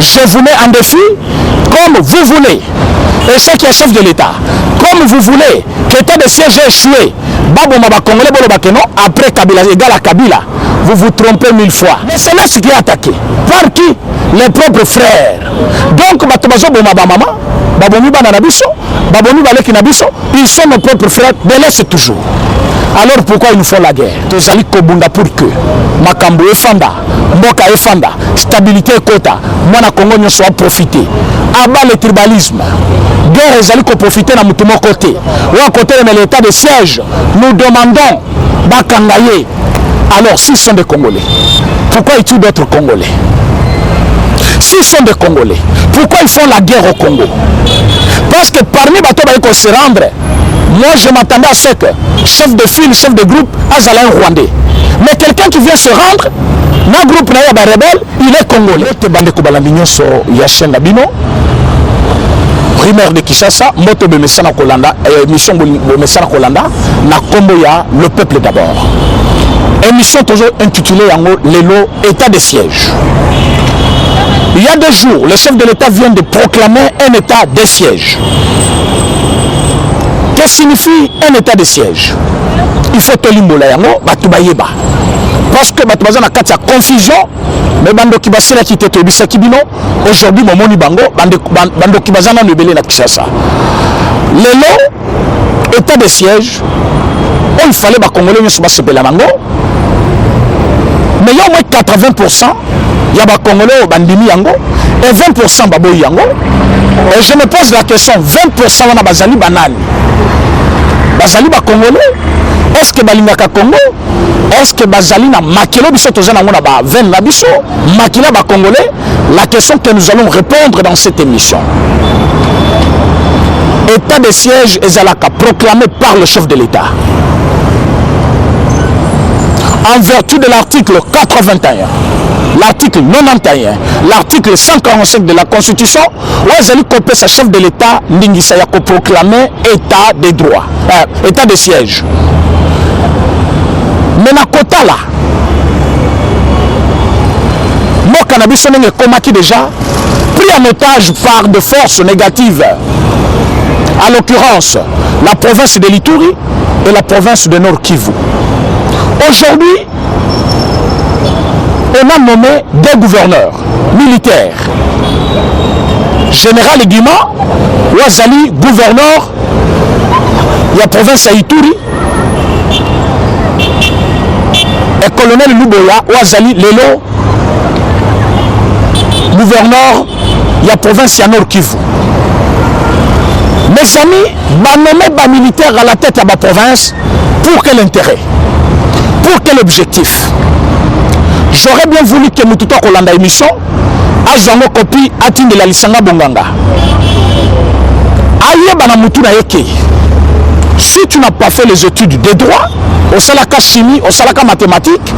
Je vous mets en défi comme vous voulez. Et ceux qui est chef de l'État, comme vous voulez que l'état de siège ait échoué, après Kabila égale à Kabila, vous vous trompez 1000 fois. Mais c'est là ce qui est attaqué. Par qui? Les propres frères. Donc, ils sont nos propres frères, mais laissez toujours. Alors pourquoi ils nous font la guerre? Tozali kobunda pour que makambo efanda, mboka efanda, stabilité kota, mwana Congo ne soit profité. Abat le tribalisme. Guerre ezali ko profiter na mutumo côté. Ou à côté de l'état de siège, nous demandons bakangaye. Alors s'ils sont des Congolais, pourquoi ils tuent d'autres Congolais? S'ils sont des Congolais, pourquoi ils font la guerre au Congo? Parce que parmi bateaux qui se rendre, moi je m'attendais à ce que chef de file, chef de groupe, Azala un Rwandais. Mais quelqu'un qui vient se rendre, dans le groupe Naya Rebelle, il est Congolais. Rumeur de Kinshasa, Moto Bemesana Kolanda, émission Bemesana Kolanda, na combo ya le peuple d'abord. Émission toujours intitulée Lelo état de siège. Il y a 2 jours, le chef de l'État vient de proclamer un état de siège. Qu'est-ce que signifie un état de siège? Il faut te limbola yango, batubayeba. Parce que batubaza na kati ya confusion, mais bando kibasira ki te tobisa kibino, aujourd'hui momoni bango, bando kibaza na nebele na Kinshasa. Lelo état de siège, il fallait ba Congolais nyoso basepela bango. Mais il y a au moins 80%, il y a des Congolais au bandimi yango, et 20% baboy yango. Et je me pose la question, 20% wana bazali banani? Bazali ba Congolais? Est-ce que balingaka Congo? Est-ce que bazali na makilo biso tozana ngona ba 20 na biso? Makila ba Congolais? La question que nous allons répondre dans cette émission. État de siège ezalaka proclamé par le chef de l'État. En vertu de l'article 81, l'article 91, l'article 145 de la Constitution, Ouazali Kopé, sa chef de l'État, Ndingisa Yako proclamé état de droit, état de siège. Mais na kota là, mon cannabis est combattu déjà, pris en otage par de forces négatives. À l'occurrence, la province de l'Ituri et la province de Nord Kivu. Aujourd'hui, on a nommé 2 gouverneurs militaires. Général Guima, Ouazali, gouverneur de la province de Ituri, et colonel Luboya, Ouazali, Lelo, gouverneur de la province de Nord Kivu. Mes amis, va nommer des militaires à la tête de la province pour quel intérêt? Pour quel objectif? J'aurais bien voulu que Moututo Kolanda émission a une copie de la Lisanga Bonganga. Aïe bana Moutuna Eke. Si tu n'as pas fait les études de droit, au salaka chimie, au salaka mathématiques,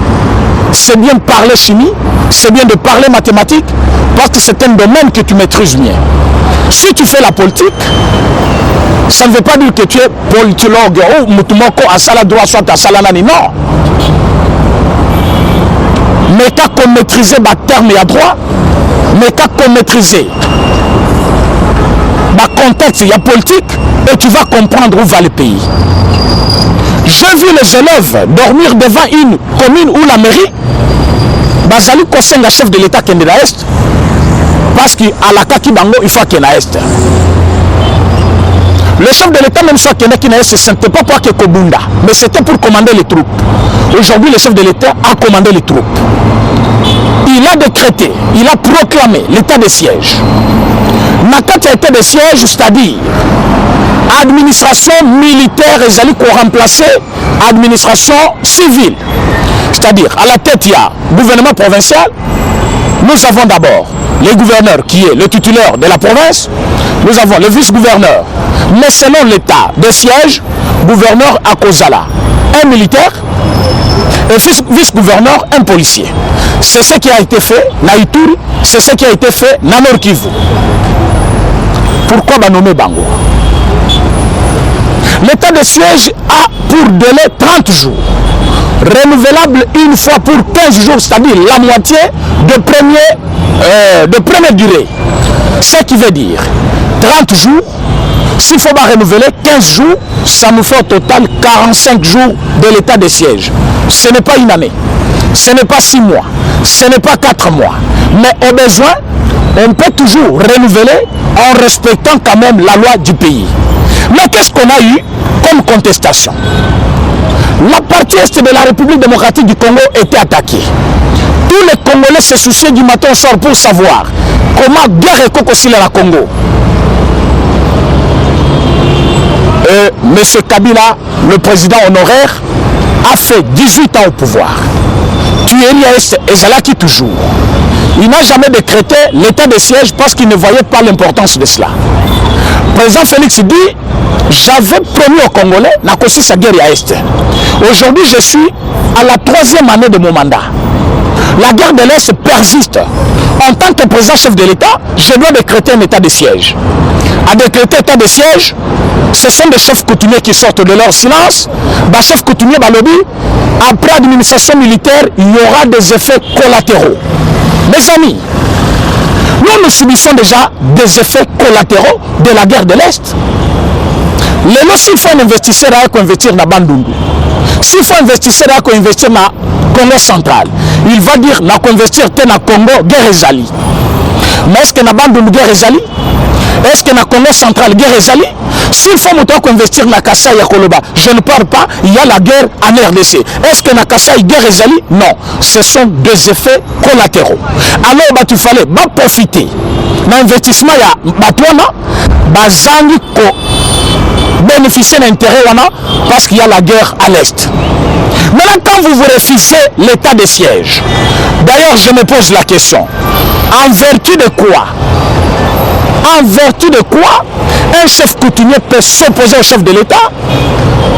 c'est bien de parler chimie, c'est bien de parler mathématiques, parce que c'est un domaine que tu maîtrises bien. Si tu fais la politique, ça ne veut pas dire que tu es politologue ou Moutumoko à sala droit, soit à sala nani, non. Mais quand on maîtrise les termes et à droit, mais quand on maîtrise le contexte et la politique, et tu vas comprendre où va le pays. J'ai vu les élèves dormir devant une commune ou la mairie, Bazali conseille la chef de l'État qui est de l'Est, parce qu'à la Kaki Bango, il faut qu'il y ait l'Est. Le chef de l'État, même soit qu'il y ait l'Est, ce n'était pas pour que Kobunda, mais c'était pour commander les troupes. Aujourd'hui, le chef de l'État a commandé les troupes. Il a décrété, il a proclamé l'état de siège. Nakata état de siège, c'est-à-dire administration militaire et allait remplacer administration civile. C'est-à-dire, à la tête, il y a gouvernement provincial. Nous avons d'abord le gouverneur qui est le titulaire de la province. Nous avons le vice-gouverneur. Mais selon l'état de siège, gouverneur à Kozala, un militaire et vice-gouverneur, un policier. C'est ce qui a été fait na Ituri, c'est ce qui a été fait na Nord Kivu. Pourquoi nommer Bango? L'état de siège a pour délai 30 jours, renouvelable une fois pour 15 jours, c'est-à-dire la moitié de première durée. Ce qui veut dire 30 jours, s'il faut pas renouveler 15 jours, ça nous fait au total 45 jours de l'état de siège. Ce n'est pas une année, ce n'est pas 6 mois, ce n'est pas 4 mois. Mais au besoin, on peut toujours renouveler en respectant quand même la loi du pays. Mais qu'est-ce qu'on a eu comme contestation? La partie est de la République démocratique du Congo était attaquée. Tous les Congolais se souciaient du matin au soir pour savoir comment guerre et cocosile à la Congo. M. Kabila, le président honoraire, a fait 18 ans au pouvoir. Tueria et Zalaki toujours. Il n'a jamais décrété l'état de siège parce qu'il ne voyait pas l'importance de cela. Le président Félix dit, j'avais promis aux Congolais, n'a qu'aussi sa guerre à Est. Aujourd'hui, je suis à la 3e année de mon mandat. La guerre de l'Est persiste. En tant que président chef de l'État, je dois décréter un état de siège. À décréter état de siège, ce sont des chefs coutumiers qui sortent de leur silence. Les chefs coutumiers, lobby, après l'administration militaire, il y aura des effets collatéraux. Mes amis, nous subissons déjà des effets collatéraux de la guerre de l'Est. Les lots, s'il faut un investisseur, il faut investir dans Bandundu. S'il faut investir, il faut investir dans Congo central. Il va dire qu'il faut investir dans Congo, guerre Ezali. Mais est-ce que dans Bandundu, guerre Ezali? Est-ce que dans Congo central, guerre Ezali? S'il faut investir dans Kassai et Koloba, je ne parle pas, il y a la guerre en RDC. Est-ce que dans Kassai, guerre Ezali? Non. Ce sont des effets collatéraux. Alors, il fallait profiter. Dans l'investissement, il y a Batouana, Bazangi, bénéficier d'intérêt parce qu'il y a la guerre à l'Est. Maintenant, quand vous refusez l'état de siège, d'ailleurs, je me pose la question, en vertu de quoi? En vertu de quoi un chef coutumier peut s'opposer au chef de l'État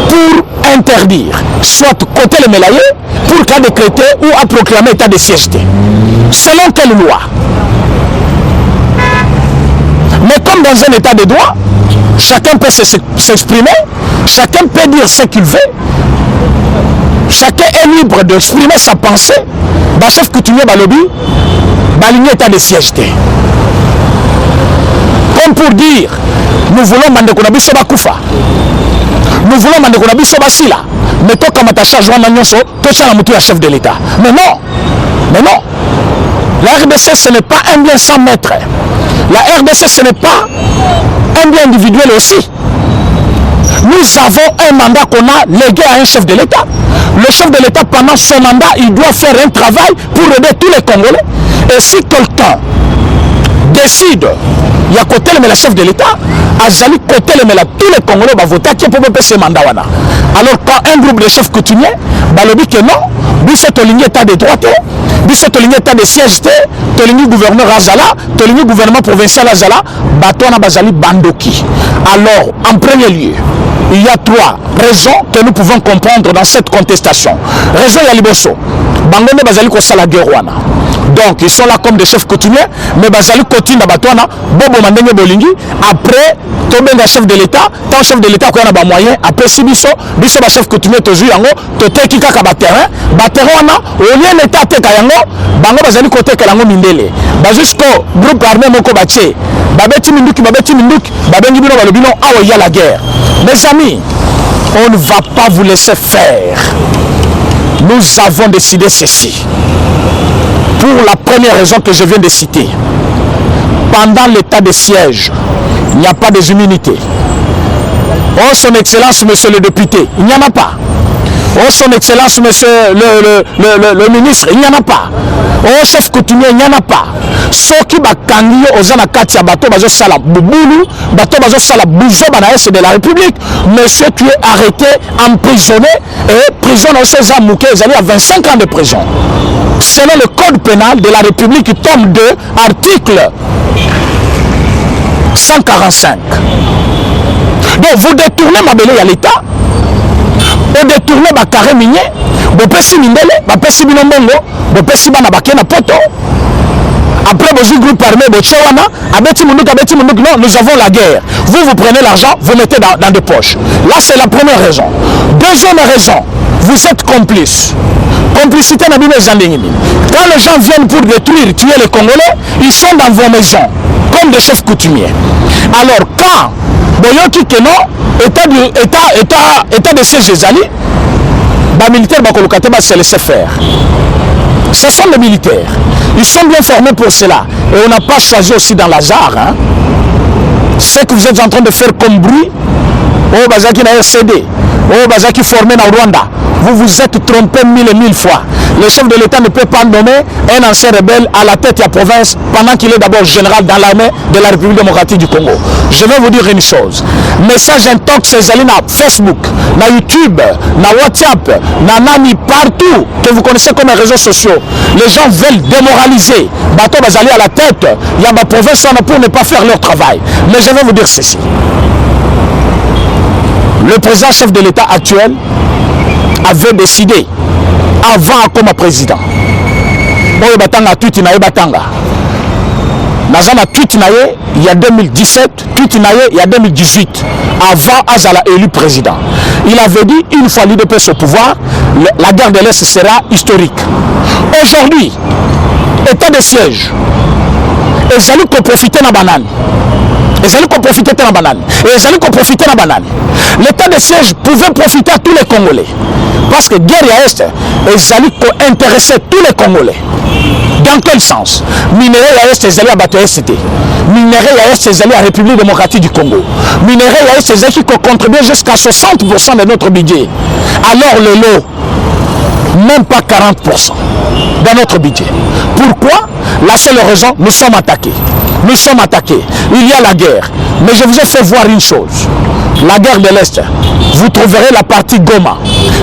pour interdire, soit côté le mélaillé, pour qu'à décréter ou à proclamer état de siège? Selon quelle loi? Mais comme dans un état de droit, chacun peut s'exprimer, chacun peut dire ce qu'il veut, chacun est libre d'exprimer sa pensée. Le chef coutumier balobi, baligné état de siège. Comme pour dire, nous voulons Mandeko Nabiso Bakoufa, nous voulons Mandeko Nabiso Basila, mais toi comme ta charge Wananyonso, toi tu as la chef de l'État. Mais non, mais non. La RDC ce n'est pas un bien sans maître. La RDC ce n'est pas un bien individuel aussi. Nous avons un mandat qu'on a légué à un chef de l'État. Le chef de l'État, pendant son mandat, il doit faire un travail pour aider tous les Congolais. Et si quelqu'un décide, il y a côté le chef de l'État, Azali côté le tous les Congolais vont voter qui peut ce mandat. Alors quand un groupe de chefs coutumiers, il dit que non, Bissot Toligny état de droite, Bissot Toligny état de siège, Toligny gouverneur Azala, Toligny gouvernement provincial Azala, Batouana Bazali Bandoki. Alors, en premier lieu, il y a 3 raisons que nous pouvons comprendre dans cette contestation. Raison Yaliboso, Bangone Bazali Kosala Guerwana. Donc, ils sont là comme des chefs coutumiers, mais Bazali Kotine Batouana, Bobo Mandenge Bolingi, après, Tobenga chef de l'État, tant chef de l'État qu'on a des moyens, après si Bisso chef coutumier Tozu Yango, Toteki Kaka Baterrain, Baterrain, au lieu de l'État Teka Yango, Bango Bazali Kote Kalango Mindele, Bajusko, groupe armé Moko Baché, Babeti Minduki, Babengi Bino Balobino, ah il y a la guerre. Mes amis, on ne va pas vous laisser faire. Nous avons décidé ceci. Pour la première raison que je viens de citer. Pendant l'état de siège, il n'y a pas des immunités. Oh, son excellence, monsieur le député, il n'y en a pas. Oh, son excellence, monsieur le ministre, il n'y en a pas. Oh, chef coutumier, il n'y en a pas. Ceux qui bakangi aux anakatia bateau bazo sala boubulu, bateau bazo sala boujo banaès de la République. Monsieur qui est arrêté, emprisonné et prison au César Mouké, ils allaient à 25 ans de prison. Selon le code pénal de la République, qui tombe de article 145. Donc vous détournez ma belle à l'État, vous détournez ma carré minier, vous pèsez mindele, vous pèsez binombongo, vous pèsez bana bakena poto. Après, vous groupe armé, non, nous avons la guerre. Vous prenez l'argent, vous mettez dans des poches. Là, c'est la première raison. Deuxième raison, vous êtes complices. Complicité n'a pas besoin. Quand les gens viennent pour détruire, tuer les Congolais, ils sont dans vos maisons, comme des chefs coutumiers. Alors, quand Boyoki Keno, état de siège des alliés, les militaires vont se laisser faire. Ce sont des militaires. Ils sont bien formés pour cela. Et on n'a pas choisi aussi dans l'hasard. Hein. Ce que vous êtes en train de faire comme bruit, oh, Bazaki n'a cédé. Oh, Bazaki formé dans Rwanda. Vous vous êtes trompé 1000 et 1000 fois. Le chef de l'État ne peut pas nommer un ancien rebelle à la tête de la province pendant qu'il est d'abord général dans l'armée de la République démocratique du Congo. Je vais vous dire une chose. Message intox, c'est allé sur Facebook, sur YouTube, sur WhatsApp, sur Nani, partout que vous connaissez comme les réseaux sociaux. Les gens veulent démoraliser. Bateau Bazali à la tête, il y a ma province pour ne pas faire leur travail. Mais je vais vous dire ceci. Le président chef de l'État actuel avait décidé avant comme président. Oyo batanga tweet na batanga. Nazana tweet na il y a 2017, tweet na il y a 2018 avant Azala élu président. Il avait dit une fois l'UDPS au pouvoir, la guerre de l'Est sera historique. Aujourd'hui, état de siège. Et ça lui profiter de la banane. Et ça lui profiter de la banane. Et ça lui profiter de la banane. L'état de siège pouvait profiter à tous les Congolais. Parce que guerre à Est, et ça lui intéressait tous les Congolais. Dans quel sens? Minerai à Est, c'est à battre ST. Minerai à Est, c'est à la République démocratique du Congo. Minerai à Est, c'est qui contribue jusqu'à 60% de notre budget. Alors le lot, même pas 40% dans notre budget. Pourquoi? La seule raison, nous sommes attaqués. Nous sommes attaqués. Il y a la guerre. Mais je vous ai fait voir une chose. La guerre de l'Est, vous trouverez la partie Goma.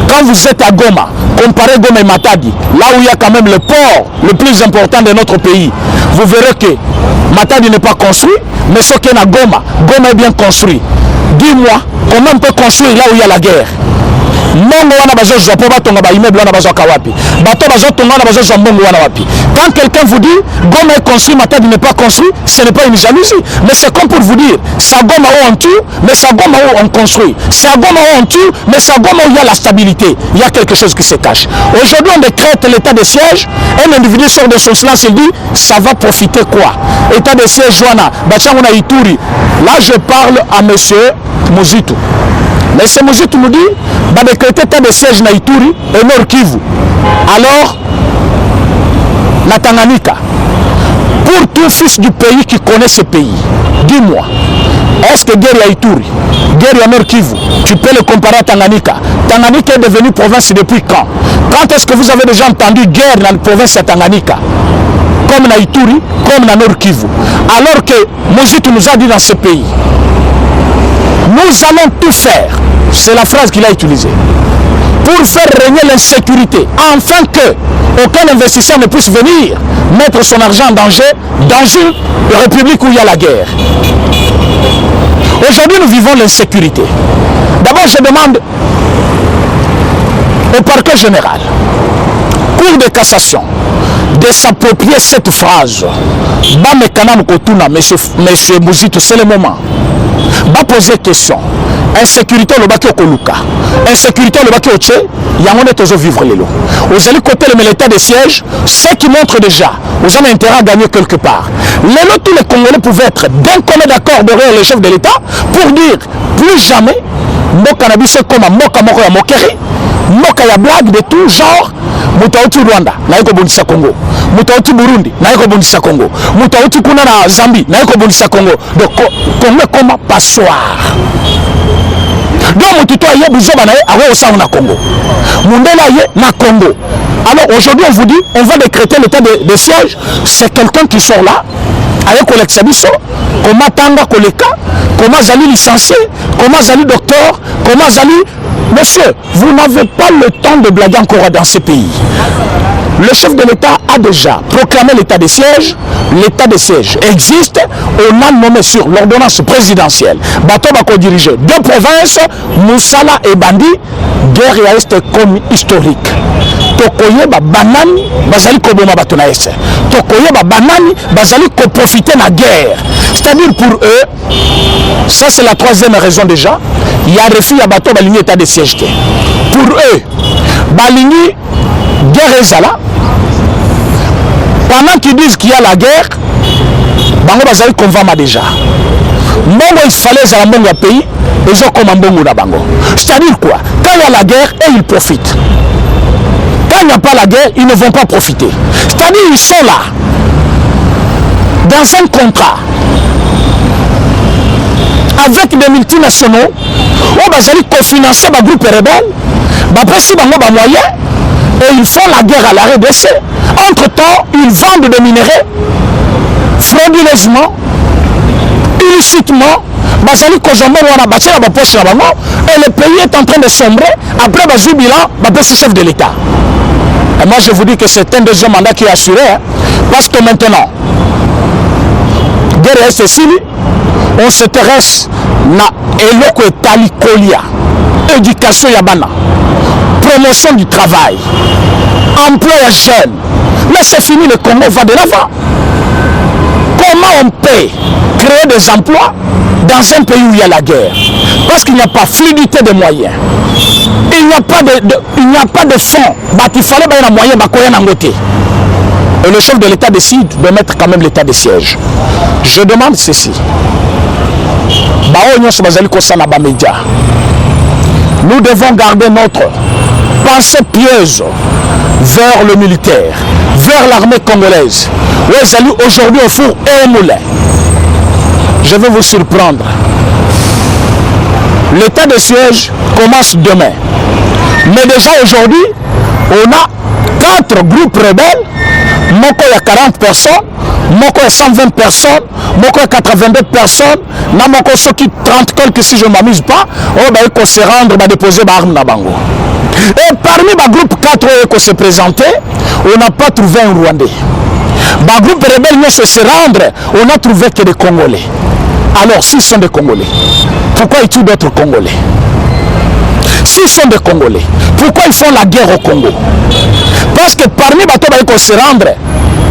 Quand vous êtes à Goma, comparez Goma et Matadi, là où il y a quand même le port le plus important de notre pays, vous verrez que Matadi n'est pas construit, mais ce qu'il y a à Goma, Goma est bien construit. Dis-moi, comment on peut construire là où il y a la guerre? Quand quelqu'un vous dit Goma est construit, Matadi n'est pas construit, ce n'est pas une jalousie, mais c'est comme pour vous dire c'est à Goma où on tue, mais c'est à Goma où on construit, c'est à Goma où on tue, mais c'est à Goma où il y a la stabilité, il y a quelque chose qui se cache. Aujourd'hui on décrète l'état de siège, un individu sort de son silence, il dit ça va profiter quoi? État de siège Joana, Bachangona Ituri. Là je parle à monsieur Mozitu. Mais ce Mozitu nous dit bah décréter état de siège na Ituri et Nord Kivu. Alors la Tanganyika, pour tout fils du pays qui connaît ce pays, dis-moi, est-ce que guerre à Ituri, guerre à Nord Kivu, tu peux le comparer à Tanganyika? Tanganyika est devenue province depuis quand? Quand est-ce que vous avez déjà entendu guerre dans la province de Tanganyika? Comme na Ituri, comme na Nord Kivu. Alors que Mozitu nous a dit dans ce pays, nous allons tout faire, c'est la phrase qu'il a utilisée, pour faire régner l'insécurité, afin que aucun investisseur ne puisse venir mettre son argent en danger dans une république où il y a la guerre. Aujourd'hui, nous vivons l'insécurité. D'abord, je demande au parquet général, Cour de cassation, de s'approprier cette phrase. Monsieur Mozitu, c'est le moment. Va poser question. Insécurité le baki okoluka. Insécurité le baki oche. Yangone tozo vivre les lots. Vous allez côté le militaire de siège, ce qui montre déjà, vous avez intérêt à gagner quelque part. Les lots, tous les Congolais pouvaient être d'un commun d'accord derrière le chef de l'État pour dire plus jamais Moka Nabiso comme Moka Moko ya Mokeri, Moka ya blague de tout genre. Mutauti Rwanda na iko bondisa Congo, mutauti Burundi na iko bondisa Congo, mutauti kuna na Zambie na iko bondisa Congo. Donc Congo comme passoire. Donc mututo aye buzoba na awe osa na Congo. Mundela aye na Congo. Alors aujourd'hui on vous dit on va décréter l'état de siège, c'est quelqu'un qui sort là avec Koleksa biso, comment tanga koleka, comment zali licencié, comment zali docteur, comment zali. Monsieur, vous n'avez pas le temps de blaguer encore dans ce pays. Le chef de l'État a déjà proclamé l'état de siège. L'état de siège existe. On a nommé sur l'ordonnance présidentielle Bato Bako diriger deux provinces, Moussala et Bandi, guerre à Est comme historique. tokoyeba banani bazali koboma bato na ese, tokoyeba banani bazali koprofiter na guerre. C'est-à-dire pour eux, ça c'est la troisième raison déjà, il y a refus ya bato balingi état de siège. Pour eux, balingi guerre ezala, pendant qu'ils disent qu'il y a la guerre, bango bazali konvama déjà. Mbongo il fallait ezala mbongo ya pays, ils ont comme mbongo na bango. C'est-à-dire quoi? Quand il y a la guerre, et ils profitent. Quand il n'y a pas la guerre, ils ne vont pas profiter. C'est-à-dire ils sont là, dans un contrat, avec des multinationaux, où bazali cofinancer ba groupe rebelle, ba pesi bango ba moyen, et ils font la guerre à la RDC. Entre-temps, ils vendent des minerais frauduleusement, illicitement, bazali kozombo wana batia na ba poche na bango, et le pays est en train de sombrer. Après bazou bilan, ba pesi chef de l'État. Et moi je vous dis que c'est un deuxième mandat qui est assuré, hein, parce que maintenant, guerre est ici, on s'intéresse na eloko etali kolia, éducation ya bana, promotion du travail, emploi ya jeunes. Mais c'est fini, le Congo va de l'avant. Comment on peut créer des emplois dans un pays où il y a la guerre? Parce qu'il n'y a pas fluidité de moyens. Il n'y a pas de fonds. Il fallait bien un moyen de. Et le chef de l'État décide de mettre quand même l'état de siège. Je demande ceci. Nous devons garder notre pensée pieuse vers le militaire, vers l'armée congolaise. Aujourd'hui au four et au moulin. Je vais vous surprendre. L'état de siège commence demain. Mais déjà aujourd'hui, on a 4 groupes rebelles. Moko il y a 40 personnes, Moko il y a 120 personnes, Moko il y a 82 personnes, Namoko qui 30 quelques si je ne m'amuse pas, on va se rendre, on va déposer l'arme na bango. Et parmi les groupes 4 qui se présentaient, on n'a pas trouvé un Rwandais. Les groupes rebelles se rendre, on n'a trouvé que des Congolais. Alors, s'ils sont des Congolais, pourquoi ils tuent d'autres Congolais? S'ils sont des Congolais, pourquoi ils font la guerre au Congo? Parce que parmi les bateaux qui se rendre,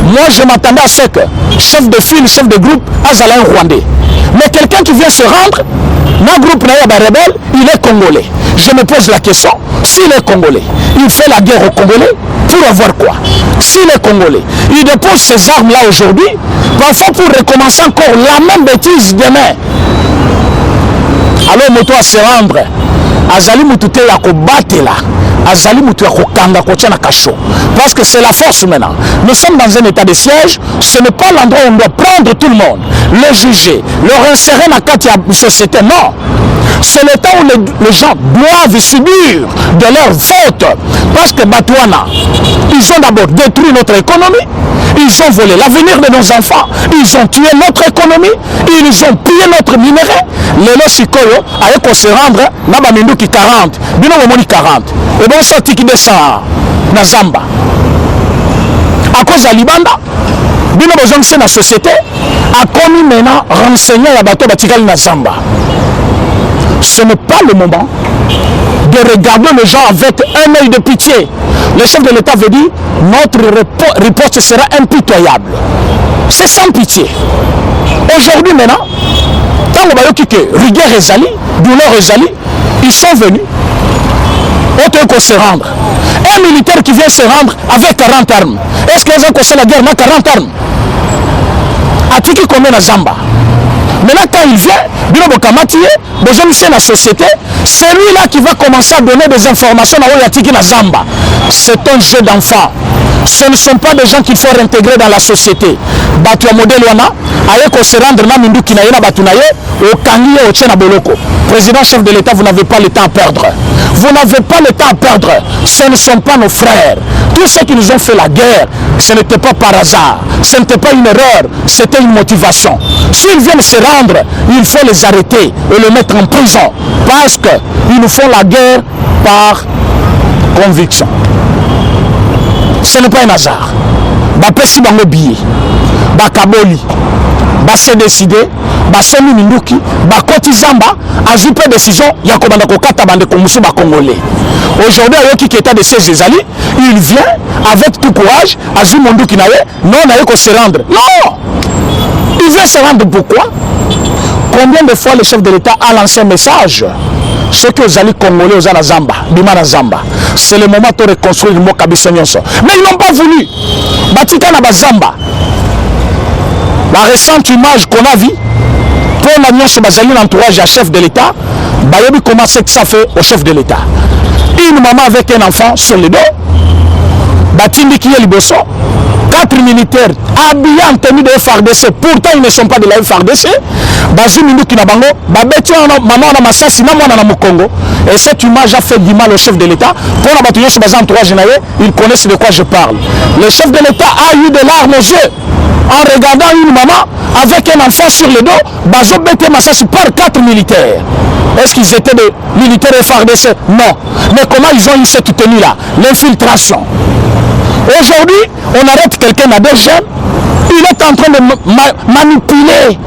moi je m'attendais à ce que chef de file, chef de groupe, Azala un Rwandais. Mais quelqu'un qui vient se rendre, dans le groupe rebelle, il est Congolais. Je me pose la question, s'il est Congolais, il fait la guerre aux Congolais pour avoir quoi? S'il est Congolais, il dépose ses armes là aujourd'hui, parfois pour recommencer encore la même bêtise demain. Alors moto à se rendre, Azali Moutouté ya kobatela, Azali Moutou ya kokanga kotia na kacho. Parce que c'est la force maintenant. Nous sommes dans un état de siège, ce n'est pas l'endroit où on doit prendre tout le monde, les juger, leur insérer dans la société, non. C'est le temps où les gens doivent subir de leurs fautes. Parce que Batouana, ils ont d'abord détruit notre économie, ils ont volé l'avenir de nos enfants, ils ont tué notre économie, ils ont pillé notre minerai. Lelo Sikoyo, avec qu'on se rendre, Naba Minduki 40, Bino Momoni 40. Et bon, ça tiki descend na Zamba. À cause de Libanda, Bino besoin de la société, a commis maintenant renseigner la bateau Batikali na Zamba. Ce n'est pas le moment de regarder les gens avec un œil de pitié. Le chef de l'État veut dire notre riposte sera impitoyable. C'est sans pitié. Aujourd'hui maintenant, tant que rigueur Ezali, douleur Ezali, ils sont venus. Autant qu'on se rendre. Un militaire qui vient se rendre avec 40 armes. Est-ce que les gens connaissent la guerre dans 40 armes? Atiki combien à Zamba? Maintenant, quand il vient, dans la société, c'est lui-là qui va commencer à donner des informations à Oyatiki na Zamba. C'est un jeu d'enfant. Ce ne sont pas des gens qu'il faut réintégrer dans la société. Batua modèle wana, aye ko se rendre na mindu kinaïna batunaye, au kangiye au tchena boloko. Président chef de l'État, vous n'avez pas le temps à perdre. Vous n'avez pas le temps à perdre. Ce ne sont pas nos frères. Tous ceux qui nous ont fait la guerre, ce n'était pas par hasard. Ce n'était pas une erreur. C'était une motivation. S'ils viennent se rendre, il faut les arrêter et les mettre en prison. Parce qu'ils nous font la guerre par conviction. Ce n'est pas un hasard. Bapesi bango billet, bakaboli, base décidé, Basemi Minduki, Bakoti Zamba, a joué décision, Yakobanda Kokata Bande Komusu Bakongolais. Aujourd'hui, avec qui état de siège Ezali, il vient avec tout courage, a joué Minduki Naye, non, Naye ko se rendre. Non! Il vient se rendre pourquoi? Combien de fois le chef de l'État a lancé un message? Ceux qui ont Congolais aux Zala Zamba, Bimana Zamba, c'est le moment de reconstruire le mot Kabissonionso. Mais ils n'ont pas voulu. Batika Nabazamba. La récente image qu'on a vue, pour l'agnon sur Bazali, l'entourage à chef de l'État, Bayobi comment c'est que ça fait au chef de l'État. Une maman avec un enfant sur le dos, Batindi qui est Liboso, 4 militaires habillés en tenue de FARDC, pourtant ils ne sont pas de la FARDC. Bazu Minduki Nabango, Babeti maman na Massassi, na mwana na Mukongo. Et cette image a fait du mal au chef de l'État. Pour la bataille sur Bazan 3 généraux, ils connaissent de quoi je parle. Le chef de l'État a eu des larmes aux yeux en regardant une maman avec un enfant sur le dos, Bazo Bete Massassi par 4 militaires. Est-ce qu'ils étaient des militaires FARDC? Non. Mais comment ils ont eu cette tenue-là? L'infiltration. Aujourd'hui, on arrête quelqu'un à 2 jeunes, il est en train de manipuler.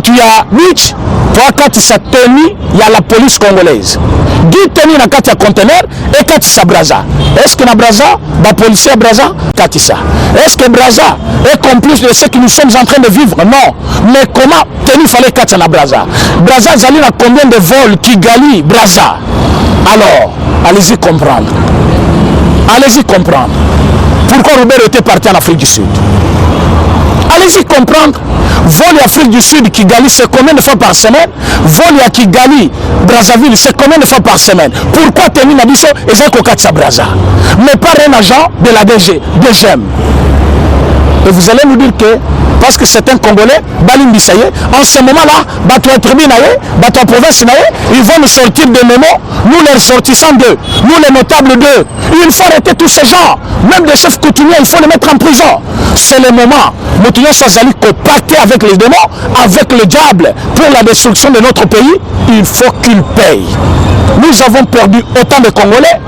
Tu as 8, 3, 4, ça tenue, il y a la police congolaise. 10 tenues dans 4 conteneurs et 4 ça Braza. Est-ce que na Braza, la policier Braza, 4 ça. Est-ce que Braza est complice de ce que nous sommes en train de vivre? Non. Mais comment tenue fallait 4 na Braza? Braza, Zali a combien de vols qui galient Braza? Alors, allez-y comprendre. Allez-y comprendre. Pourquoi Robert était parti en Afrique du Sud? Allez-y comprendre. Vol à Afrique du Sud, Kigali, c'est combien de fois par semaine? Vol à Kigali, Brazzaville, c'est combien de fois par semaine? Pourquoi tenir Nabiso et Zakokatsa Braza? Mais pas un agent de la DGM. Et vous allez nous dire que, parce que c'est un Congolais, Balim Bissaye, en ce moment-là, Bato Tribinaye, Bato Province Naye, ils vont nous sortir des mémos, nous les ressortissants d'eux, nous les notables d'eux. Il faut arrêter tous ces gens, même des chefs coutumiers, il faut les mettre en prison. C'est le moment. Moutounion Soazali compacté avec les démons, avec le diable, pour la destruction de notre pays, il faut qu'il paye. Nous avons perdu autant de Congolais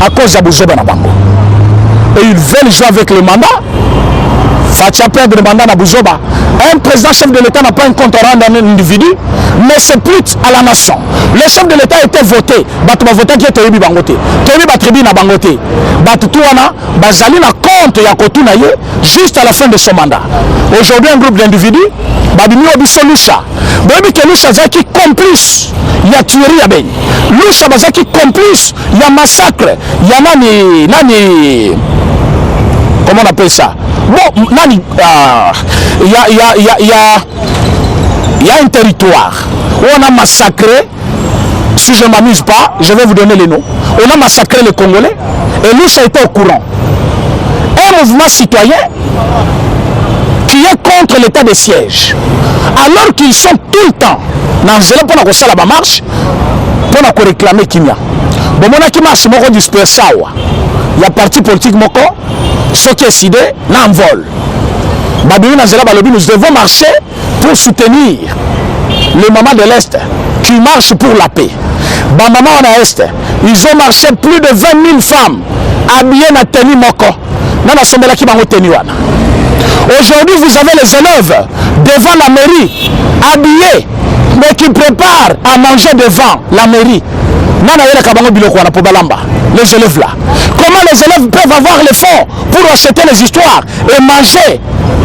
à cause d'Abouzoba Nabango. Et ils veulent jouer avec le mandat. Fatia perdre le mandat d'Abouzoba. Un président chef de l'État n'a pas un compte à rendre à un individu, mais c'est plus à la nation. Le chef de l'État était voté. Bato va voter qui est Toyebi Bangote. Toyebi Batribi na Bangote. Bato Touana, Bazali na compte Yakotu Naye juste à la fin de son mandat. Aujourd'hui, un groupe d'individus, Babimi Obiso Lusha. Babi que Lusha Zaki complice. Il y a tuerie à Ben. Lusha Bazaki complice. Il y a massacre. Il y a nani. Comment on appelle ça? Bon, il y a un territoire où on a massacré, si je ne m'amuse pas, je vais vous donner les noms. On a massacré les Congolais et nous, ça a été au courant. Un mouvement citoyen qui est contre l'état de siège, alors qu'ils sont tout le temps dans zéro pour la salle à marche, pour réclamer Kimia. Bon, mon qui marche, mon dispersé, il y a parti politique moko. Ce qui est décidé, l'envol. Nous devons marcher pour soutenir les mamans de l'Est qui marchent pour la paix. Maman en Est, ils ont marché plus de 20 000 femmes habillées dans tenue moko. Aujourd'hui, vous avez les élèves devant la mairie, habillés, mais qui préparent à manger devant la mairie. Les élèves là. Comment les élèves peuvent avoir les fonds pour acheter les histoires et manger?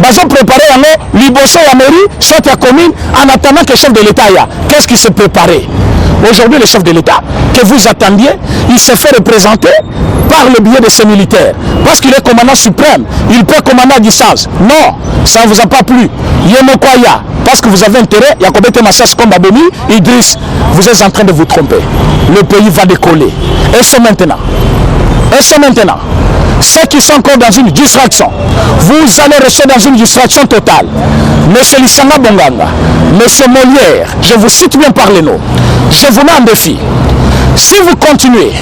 Ils ont préparé un liboso à la mairie, soit à la commune, en attendant que le chef de l'État y a. Qu'est-ce qui s'est préparé? Aujourd'hui, le chef de l'État, que vous attendiez, il se fait représenter par le biais de ses militaires. Parce qu'il est commandant suprême, il peut commander à distance. Non, ça ne vous a pas plu. Yemokwaya, parce que vous avez intérêt, Yakobete Massas comme Babemi, Idriss, vous êtes en train de vous tromper. Le pays va décoller. Et c'est maintenant. Ceux qui sont encore dans une distraction, vous allez rester dans une distraction totale. Monsieur Lissanga Bonganga, Monsieur Molière, je vous cite bien par les noms. Je vous mets en défi. Si vous continuez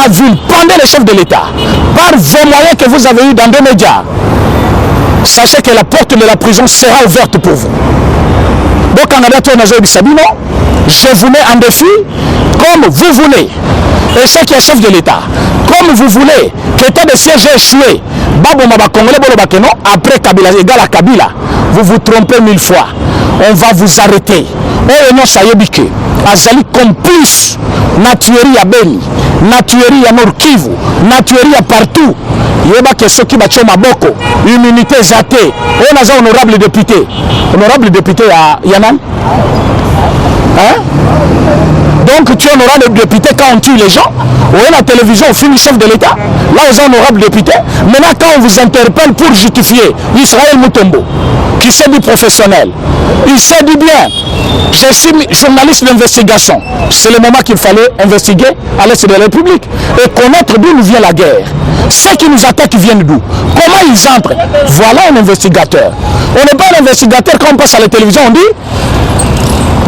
à vilipender les chefs de l'État par vos moyens que vous avez eu dans des médias, sachez que la porte de la prison sera ouverte pour vous. Donc, je vous mets en défi comme vous voulez. Et ceux qui est chef de l'État, comme vous voulez que l'état de siège ait échoué, après Kabila égale à Kabila, vous vous trompez 1000 fois. on va vous arrêter. Et non, ça y est, bique. Azali complice, na tuerie à Beni, na tuerie à Nord Kivu, na tuerie à partout. Yeba que ceux qui battent Maboko, immunité zatée. On a un honorable député. Honorable député à Yanan. Hein? Donc tu es honorable député quand on tue les gens. Ou à la télévision, on finit chef de l'État. Là, vous êtes honorable député. Maintenant, quand on vous interpelle pour justifier Israël Mutombo, qui s'est dit professionnel, il s'est dit bien, je suis journaliste d'investigation. C'est le moment qu'il fallait investiguer à l'est de la République et connaître d'où nous vient la guerre. Ceux qui nous attaquent viennent d'où? Comment ils entrent? Voilà un investigateur. On n'est pas un investigateur quand on passe à la télévision, on dit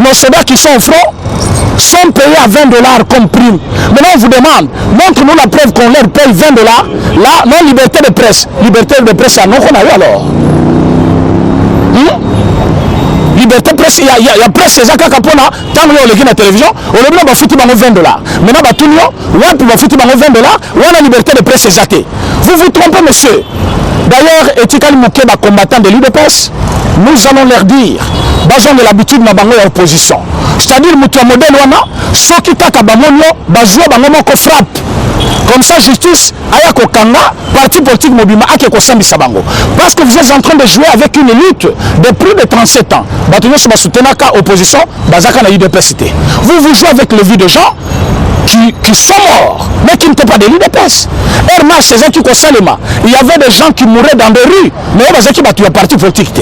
nos soldats qui sont au front sont payés à $20 comme prime. Maintenant, on vous demande, montre-nous la preuve qu'on leur paye $20. Là, non, liberté de presse. Liberté de presse, non, qu'on a eu alors. Liberté de presse, il y a presse, c'est ça qui capona. Tant que on est à la télévision, on est foutu dans $20. Maintenant, on va foutu dans $20. On a liberté de presse, c'est ça. Vous vous trompez, monsieur. D'ailleurs, Etikali Moukeba, combattant de l'UDPS, nous allons leur dire, basons de l'habitude dans la opposition. C'est-à-dire, Moutua modèle, ceux qui tapent Bamonio, Bazoua Bangomo ko frappe. Comme ça, justice, Ayako Kanga, parti politique Mobima, Akeko Sambi Sabango. Parce que vous êtes en train de jouer avec une lutte de plus de 37 ans. Batounyo Soba Soutenaka, opposition, Bazaka na UDPS. Vous jouez avec le vie de gens qui sont morts, mais qui n'étaient pas de l'UDPS. Herma, c'est ça qui Salema. Il y avait des gens qui mouraient dans des rues, mais il y a qui battu un parti politique.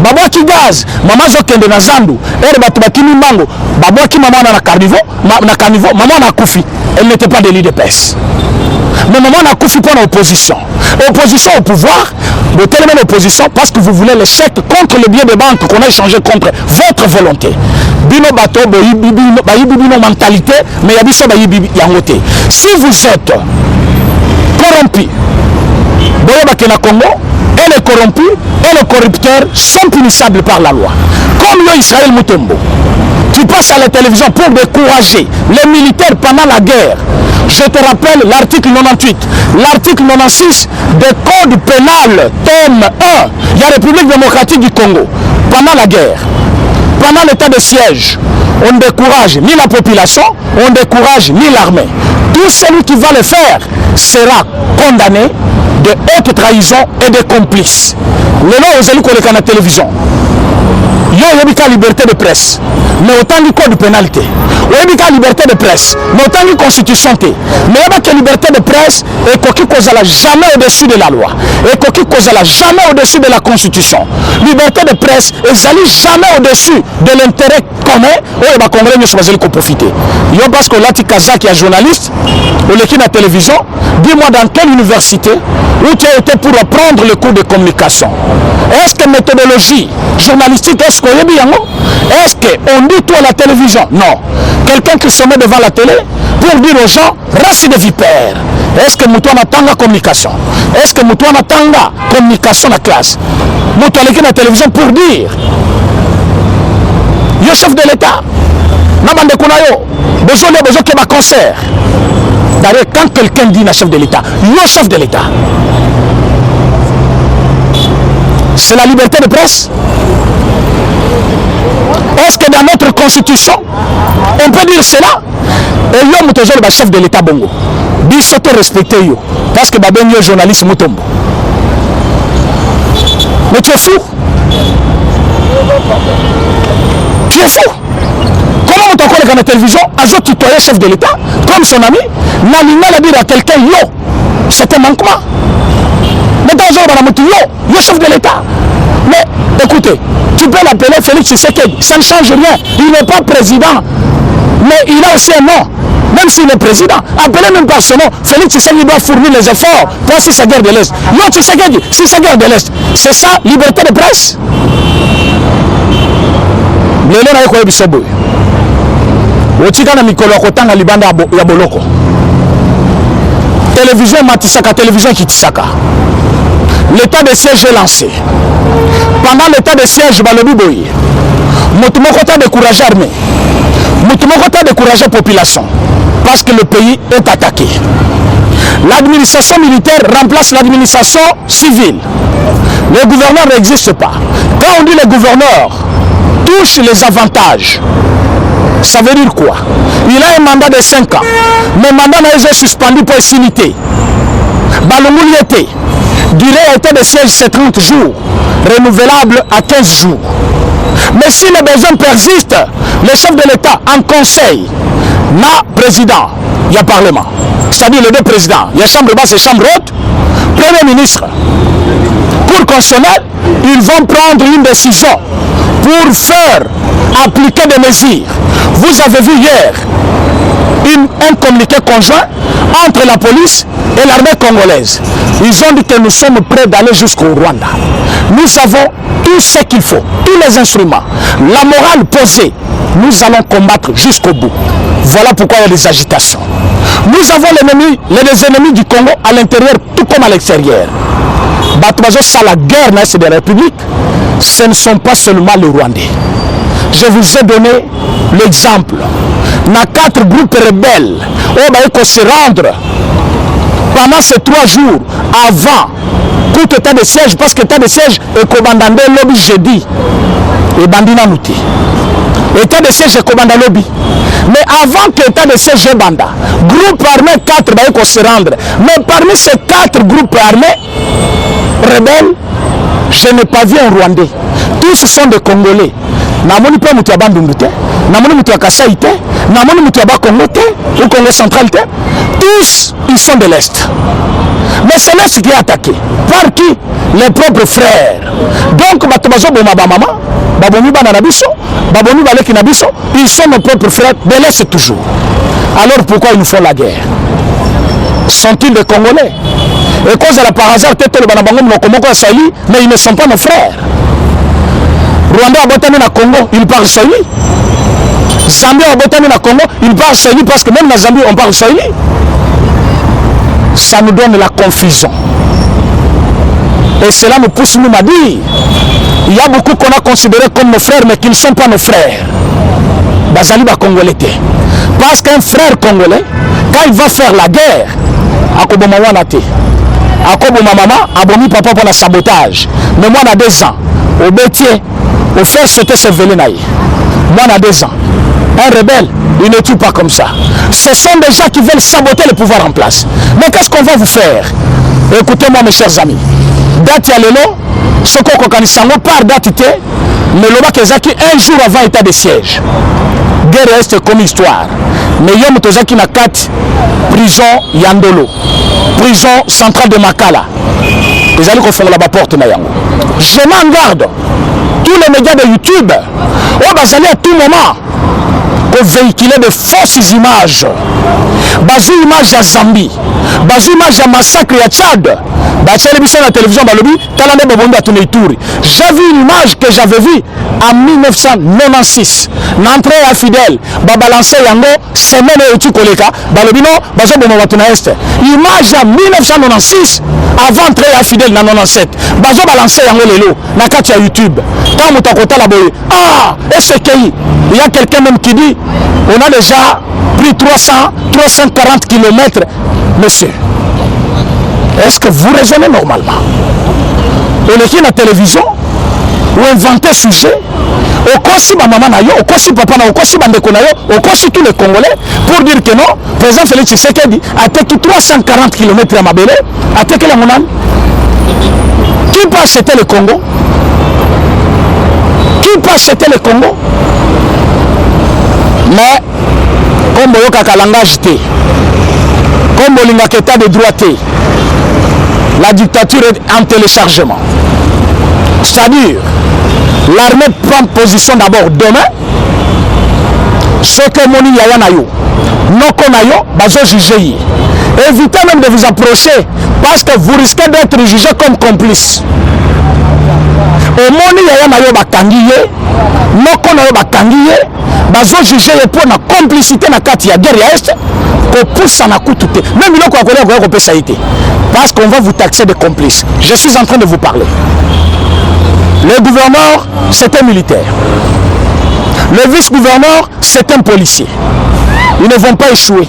Babwa ki gaz, maman zokende na zandu, ere batu bakini mango, babwa ki maman na carnivo, maman na koufi, elle n'était pas de l'UDPS. Mais maman na koufi pour l'opposition. Opposition au pouvoir, de telle même opposition parce que vous voulez le chèque contre le bien de banque qu'on a échangé contre votre volonté. Bino bato, bino mentalité, mais yabiso bayibi yangote. Si vous êtes corrompu, boyeba na Congo, et les corrompus et les corrupteurs sont punissables par la loi. Comme le Israël Mutombo, qui passe à la télévision pour décourager les militaires pendant la guerre. Je te rappelle l'article 98, l'article 96 du Code pénal, tome 1, il y a la République démocratique du Congo. Pendant la guerre, pendant l'état de siège, on ne décourage ni la population, on ne décourage ni l'armée. Tout celui qui va le faire sera condamné de haute trahison et de complices. Le nom aux élus qu'on est à la télévision. Il y a une liberté de presse, mais autant du code de pénalité. Il y a une liberté de presse, mais autant du constitution. Mais il y a une liberté de presse et qu'on ne jamais au-dessus de la loi. Et qu'on ne jamais au-dessus de la constitution. Liberté de presse et jamais au-dessus de l'intérêt commun. Et les Congolais ne sont pas profiter. Il y a parce que là, Kazak qui est journaliste, ou l'équipe de la télévision, dis-moi dans quelle université où tu as été pour apprendre le cours de communication. Est-ce que méthodologie journalistique, est-ce qu'on dit tout à la télévision? Non. Quelqu'un qui se met devant la télé pour dire aux gens, race de vipères. Est-ce que Moutoua n'a communication? Est-ce que Moutoua n'a communication à classe? Moutoua n'a la télévision pour dire, le chef de l'État, Nabande Kounayo, besoin qu'il y ait un concert. D'ailleurs, quand quelqu'un dit le chef de l'État, le chef de l'État, c'est la liberté de presse. Est-ce que dans notre constitution, on peut dire cela? Et l'homme est le chef de l'État Bongo. Il faut respecter yo. Parce que Babem est journaliste Mutombo. Mais tu es fou. Tu es fou. Comment on t'encore dans la télévision, Azo tutoyer chef de l'État, comme son ami, Nalina l'a dit à quelqu'un yo. C'est un manquement. Maintenant, yo, chef de l'État. Mais écoutez, tu peux l'appeler Félix Tshisekedi, ça ne change rien. Il n'est pas président, mais il a aussi un nom. Même s'il est président, appelez même par son nom. Félix Tshisekedi doit fournir les efforts pour si sa guerre de l'Est. Yo Tshisekedi, si sa guerre de l'Est, c'est ça, liberté de presse. Lelo na yeko bisobo. Otika na mikolo kotanga libanda ya boloko. Télévision matisaka, télévision kitisaka. L'état de siège est lancé. Pendant l'état de siège, Balobi Boye, Moutoumoko a découragé l'armée. Moutoumoko a découragé la population. Parce que le pays est attaqué. L'administration militaire remplace l'administration civile. Les gouverneurs n'existent pas. Quand on dit les gouverneurs touchent les avantages, ça veut dire quoi? Il a un mandat de 5 ans. Mais le mandat n'a été suspendu pour s'unité. Balongouli durée état de siège c'est 30 jours, renouvelable à 15 jours. Mais si les besoins persistent, le chef de l'État en conseil, n'a président, il y a parlement. C'est-à-dire les deux présidents, il y a chambre basse et chambre haute, premier ministre. Cour constitutionnelle, ils vont prendre une décision pour faire appliquer des mesures. Vous avez vu hier un communiqué conjoint entre la police et l'armée congolaise. Ils ont dit que nous sommes prêts d'aller jusqu'au Rwanda. Nous avons tout ce qu'il faut, tous les instruments, la morale posée. Nous allons combattre jusqu'au bout. Voilà pourquoi il y a des agitations. Nous avons les ennemis du Congo à l'intérieur tout comme à l'extérieur. Ça, la guerre dans des républiques, ce ne sont pas seulement les Rwandais. Je vous ai donné l'exemple. Il y a 4 groupes rebelles qui se rendre pendant ces 3 jours avant tout état de siège, parce que l'état de siège est commandé lobby jeudi et bandina nouti. L'état de siège est commandé lobby. Mais avant que l'état de siège est banda, groupe armé 4 qui se rendre. Mais parmi ces 4 groupes armés rebelles, je n'ai pas vu un Rwandais. Tous sont des Congolais. Namoni pas mutu ya Bandundu te, namoni mutu ya Kasai te, namoni mutu ya Bakongo te, ou Congo central te. Tous, ils sont de l'Est. Mais c'est l'Est qui est attaqué. Par qui? Les propres frères. Donc, Batobazo Boma Bamama, Babomi Bananabiso, Babomi Baleki Nabiso, ils sont nos propres frères de l'Est toujours. Alors pourquoi ils nous font la guerre? Sont-ils des Congolais? Et cause à la par hasard, peut-être le Banabango Mokomoko Sali, mais ils ne sont pas nos frères. Rwanda a botami na Congo, il parle Swahili. Zambie a botami na Congo, il parle Swahili parce que même dans Zambie on parle Swahili. Ça nous donne la confusion. Et cela nous pousse nous à dire, il y a beaucoup qu'on a considéré comme nos frères mais qui ne sont pas nos frères. Bazali ba Congolais. Parce qu'un frère congolais, quand il va faire la guerre, akoboma wana te. Akoboma maman, abomi papa pour le sabotage. Mais moi on a 2 ans. Au métier, au fait sauter ce vélénaï. Moi on a 2 ans. Un rebelle, il ne tue pas comme ça. Ce sont des gens qui veulent saboter le pouvoir en place. Mais qu'est-ce qu'on va vous faire? Écoutez-moi mes chers amis. Date ya lelo, ce qu'on connaît par date, mais le Kezaki un jour avant l'état de siège. Guerre reste comme histoire. Mais Yom Tozaki na 4 prison Yandolo, prison centrale de Makala. Ils allaient confondre la porte na yango. Je m'en garde. Tous les médias de YouTube, à tout moment, pour véhiculer de fausses images. Bazou image à Zambie, bazou image à massacre à Tchad. Sur la télévision, j'ai vu une image que j'avais vue en 1996. L'entrée à Fidèle, balancé yango, semaine et tu koleka, balobino, bazo bomawatuna est. Image en 1996, avant entrer à Fidèle dans 97. Bazo balancé yango lelo, na katia YouTube. Quand mutakota la boye, ah, SKI, il y a quelqu'un même qui dit, on a déjà pris 340 km, monsieur. Est-ce que vous raisonnez normalement? On est qui la télévision ou inventer sujet au Kosi maman na yo, au Kosi papa na, au Kosi bandeko na yo, au Kosi tous les Congolais pour dire que non, président Félix Tshisekedi a attaqué 340 km à Mabélé, a attaqué la monane. Qui peut acheter le Congo? Qui peut acheter le Congo? Mais comme Boyoka Kalangage te, comme Bolinga Keta de droite, la dictature est en téléchargement. C'est-à-dire, l'armée prend position d'abord demain. Ce que Moni Yawanayo, Nokonayo, Bazo jugé. Évitez même de vous approcher parce que vous risquez d'être jugé comme complice. Au Moni Yawanayo Bakangiye, Nokonayo Bakangiye, Bazo jugé pour la complicité na kati ya guerre est. Même parce qu'on va vous taxer de complices. Je suis en train de vous parler. Le gouverneur, c'est un militaire. Le vice-gouverneur, c'est un policier. Ils ne vont pas échouer.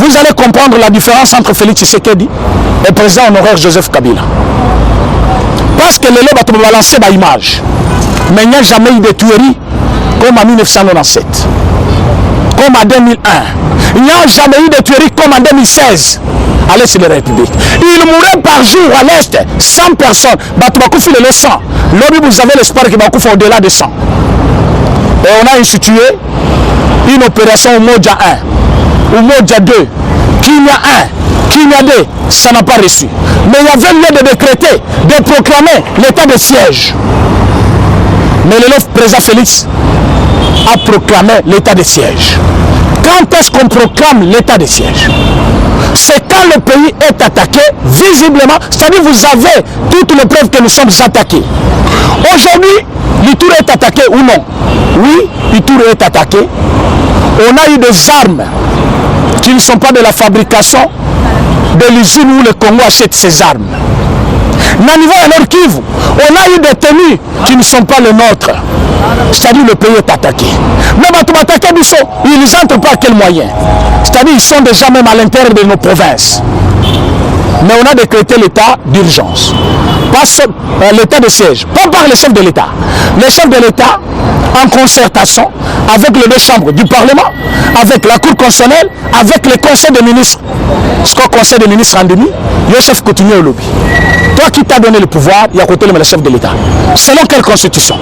vous allez comprendre la différence entre Félix Tshisekedi et le président honoraire Joseph Kabila. Parce que les lois vont balancer par image. Mais il n'y a jamais eu de tuerie comme en 1997, comme en 2001. Il n'y a jamais eu de tuerie comme en 2016 à l'Est de la République. Il mourait par jour à l'Est 100 personnes. Batoubakou fait le 100. L'homme, vous avez l'espoir qu'il va faire au-delà de 100. Et on a institué une opération au Modja 1, au Modja 2, Kinya 1, Kinya 2, ça n'a pas reçu. Mais il y avait lieu de décréter, de proclamer l'état de siège. Mais le président Félix a proclamé l'état de siège. Quand est-ce qu'on proclame l'état de siège? C'est quand le pays est attaqué visiblement, c'est-à-dire vous avez toutes les preuves que nous sommes attaqués. Aujourd'hui, l'Itour est attaqué ou non? Oui, l'Itour est attaqué. On a eu des armes qui ne sont pas de la fabrication de l'usine où le Congo achète ses armes. Au niveau de Nord Kivu, on a eu des tenues qui ne sont pas les nôtres. C'est-à-dire le pays est attaqué. Mais ils n'entrent pas à quel moyen? C'est-à-dire ils sont déjà même à l'intérieur de nos provinces. Mais on a décrété l'état d'urgence. Pas l'état de siège. Pas par les chefs de l'État. Les chefs de l'État, en concertation avec les deux chambres du Parlement, avec la Cour constitutionnelle, avec le Conseil des ministres. Ce qu'au Conseil des ministres en demi, le chef continue au lobby. Toi qui t'as donné le pouvoir, il y a côté le chef de l'État. Selon quelle constitution?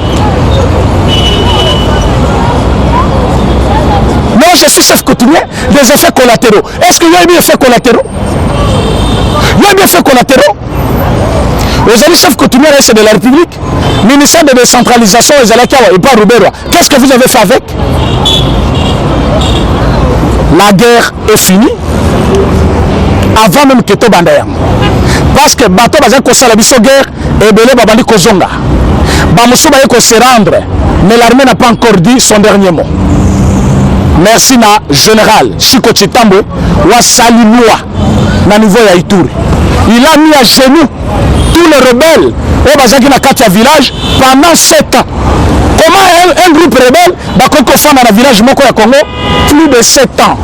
Non, je suis chef coutumier des effets collatéraux. Est-ce qu'il y a eu des effets collatéraux? Il y a des effets collatéraux. Vous avez chef coutumier de la République, ministère de décentralisation et pas Roubero. Qu'est-ce que vous avez fait avec? La guerre est finie avant même que tout bandayam. Parce que bateau bazan ko sala biso guerre et belé babandi ko zonga. Ba musuba yeko se rendre, mais l'armée n'a pas encore dit son dernier mot. Merci na général Chiko Chitambo wa salimua na niveau ya Ituri. Il a mis à genoux tous les rebelles au bazaki na katia village pendant 7 ans. Comment un groupe rebelle va faire dans le village moko ya Congo plus de 7 ans?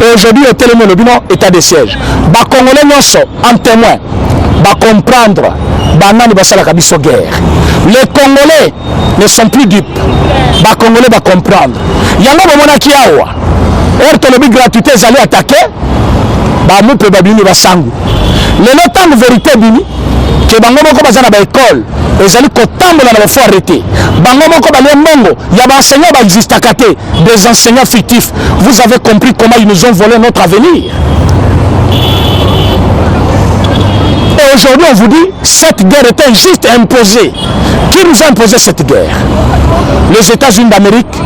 Et aujourd'hui, au télémon le bilan état de siège. Les Congolais en témoin, va comprendre la guerre. Les Congolais ne sont plus dupes. Les Congolais vont comprendre. Il y a un moment qui a eu gratuité, ils allaient attaquer. Le temps de vérité, que bango moko baza na ba école ezali kotambola na bafo arrêté bango moko bale mongo ya ba enseignants ba existaka te des enseignants fictifs. Vous avez compris comment ils nous ont volé notre avenir. Et aujourd'hui on vous dit cette guerre était juste imposée. Qui nous a imposé cette guerre? Les États-Unis d'Amérique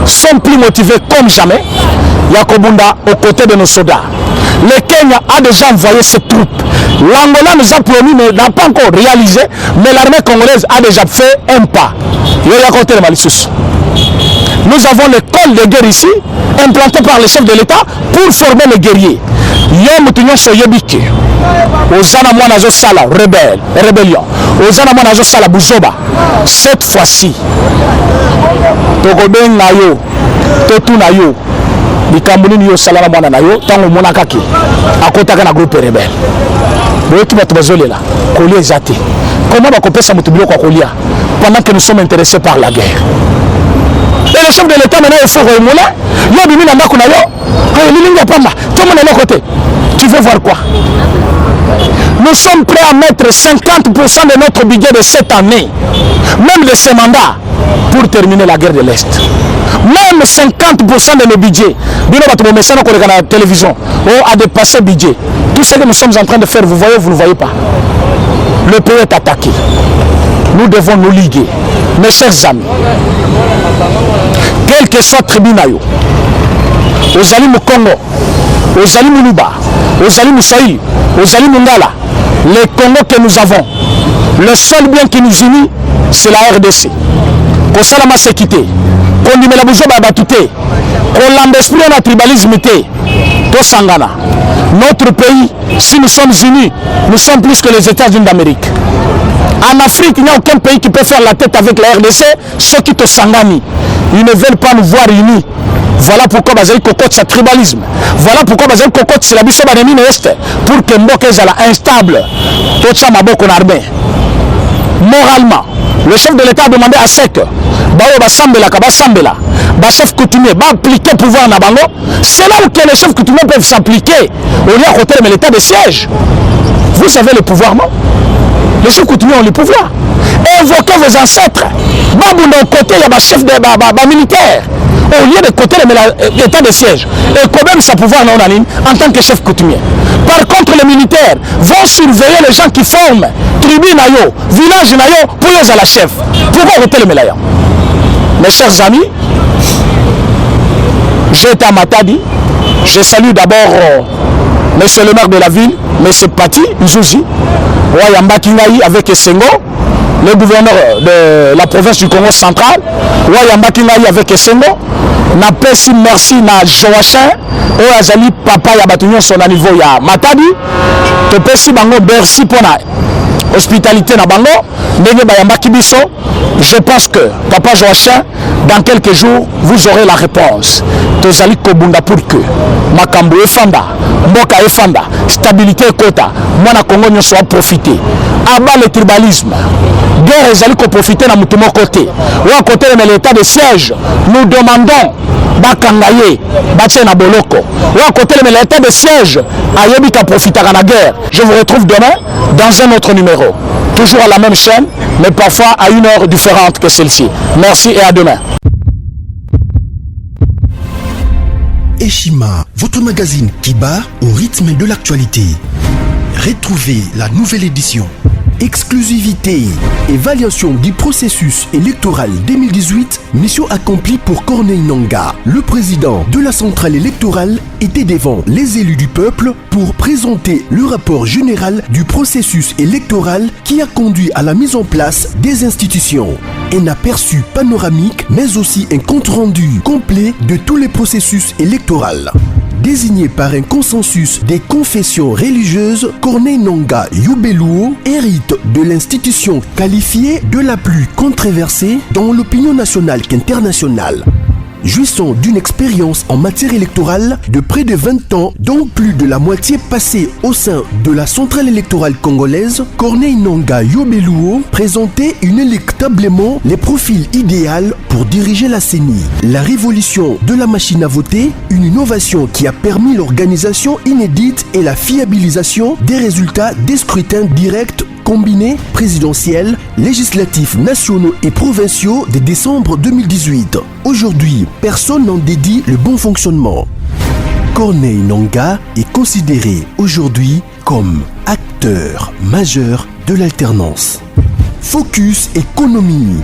sont plus motivés comme jamais. Yakobunda aux côtés de nos soldats. Le Kenya a déjà envoyé ses troupes. L'Angola nous a promis, mais n'a pas encore réalisé, mais l'armée congolaise a déjà fait un pas. Nous avons l'école de guerre ici, implantée par le chef de l'État pour former les guerriers. Yom Tunyon Soyebike, Ozana Mwanazo Sala, rébellion, Ozana Mwanazo Sala Bouzoba. Cette fois-ci, Togoben Nayo, Totu Nayo, Bikambuni Yo Salama Mwana Nayo, Tango Monakaki, à côté d'un groupe rebelle. Comment on peut s'amutubier pendant que nous sommes intéressés par la guerre? Et le chef de l'État maintenant il faut tu veux voir quoi? Nous sommes prêts à mettre 50% de notre budget de cette année, même de ce mandat, pour terminer la guerre de l'Est. Même 50% de nos budgets, la télévision, a dépassé le budget. Tout ce que nous sommes en train de faire, vous voyez, vous ne voyez pas. Le pays est attaqué. Nous devons nous liguer. Mes chers amis, quel que soit le tribunal, aux Alim Congo, aux Alim Luba, aux Alim Soï, aux Alim Ngala, les Congos que nous avons, le seul bien qui nous unit, c'est la RDC. Qu'on s'alama séquité, qu'on dit la bougeoba batouté, qu'on l'endesprit en tribalisme, to sangana. Notre pays, si nous sommes unis, nous sommes plus que les États-Unis d'Amérique. En Afrique, il n'y a aucun pays qui peut faire la tête avec la RDC, ceux qui te sangani. Ils ne veulent pas nous voir unis. Voilà pourquoi bazali kokot sa tribalisme. Voilà pourquoi bazali kokot c'est la biso banemi est pour que mboka ezala instable. Tocha maboko na armée. Moralement, le chef de l'État a demandé à SEC bao basambela ka basambela ba chef coutumier ba appliquer pouvoir na bango. C'est là où que les chefs coutumiers peuvent s'appliquer au lieu à côté de l'état de siège. Vous avez le pouvoir, non? Les chefs coutumiers ont le pouvoir. Invoquez vos ancêtres. Babunda au côté, il y a un chef de militaire. Au lieu de côté l'état de siège. Et quand même, ça pouvoir en tant que chef coutumier. Par contre, les militaires vont surveiller les gens qui forment tribu nayo, village nayo, pour les à la chef. Pourquoi arrêter le mélayan? Mes chers amis, j'étais à Matadi. Je salue d'abord monsieur le maire de la ville, monsieur Pati Nzouzi, Wayamba Kingaï avec Essengo, le gouverneur de la province du Congo central, Wayamba Kingaï avec Essengo, na pesi merci na Joachin, et Azali papa ya batunyo son niveau ya Matadi, te pesi bango merci pour la hospitalité na bango, ndenge bayamba kibiso. Je pense que papa Joachin, dans quelques jours, vous aurez la réponse. Tozali kobunda pour que makambo efanda, mboka efanda, stabilité kota, mwana Congo ne soit profité. Abat le tribalisme. Guerre ezali ko profiter na mutumo côté. Ou à côté de l'état de siège, nous demandons bakangaye, batie na boloko. Ou à côté de l'état de siège, ayebi ka profiter na guerre. Je vous retrouve demain dans un autre numéro. Toujours à la même chaîne, mais parfois à une heure différente que celle-ci. Merci et à demain. Eshima, votre magazine qui bat au rythme de l'actualité. Retrouvez la nouvelle édition. Exclusivité, évaluation du processus électoral 2018, mission accomplie pour Corneille Nangaa. Le président de la centrale électorale était devant les élus du peuple pour présenter le rapport général du processus électoral qui a conduit à la mise en place des institutions. Un aperçu panoramique, mais aussi un compte-rendu complet de tous les processus électoraux. Désigné par un consensus des confessions religieuses, Corneille Nangaa Yobeluo hérite de l'institution qualifiée de la plus controversée dans l'opinion nationale qu'internationale. Jouissant d'une expérience en matière électorale de près de 20 ans, dont plus de la moitié passée au sein de la centrale électorale congolaise, Corneille Nangaa Yobeluo présentait inéluctablement les profils idéaux pour diriger la CENI. La révolution de la machine à voter, une innovation qui a permis l'organisation inédite et la fiabilisation des résultats des scrutins directs combinés présidentiels, législatifs nationaux et provinciaux de décembre 2018. Aujourd'hui, personne n'en dédie le bon fonctionnement. Corneille Nangaa est considéré aujourd'hui comme acteur majeur de l'alternance. Focus économie.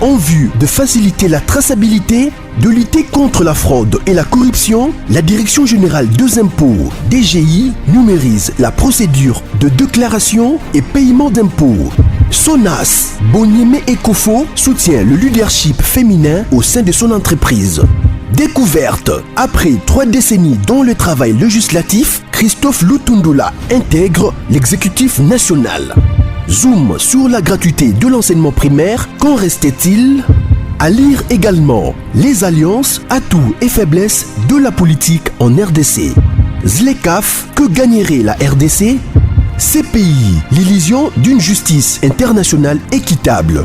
En vue de faciliter la traçabilité, de lutter contre la fraude et la corruption, la Direction générale des impôts, DGI, numérise la procédure de déclaration et paiement d'impôts. Sonas, Bonieme Ekofo soutient le leadership féminin au sein de son entreprise. Découverte. Après 3 décennies dans le travail législatif, Christophe Lutundula intègre l'exécutif national. Zoom sur la gratuité de l'enseignement primaire. Qu'en restait-il? À lire également les alliances, atouts et faiblesses de la politique en RDC. Zlekaf, que gagnerait la RDC? CPI, l'illusion d'une justice internationale équitable.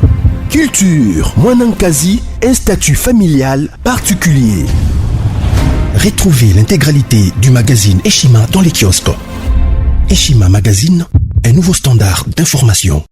Culture, Mwanankazi, un statut familial particulier. Retrouvez l'intégralité du magazine Eshima dans les kiosques. Eshima Magazine, un nouveau standard d'information.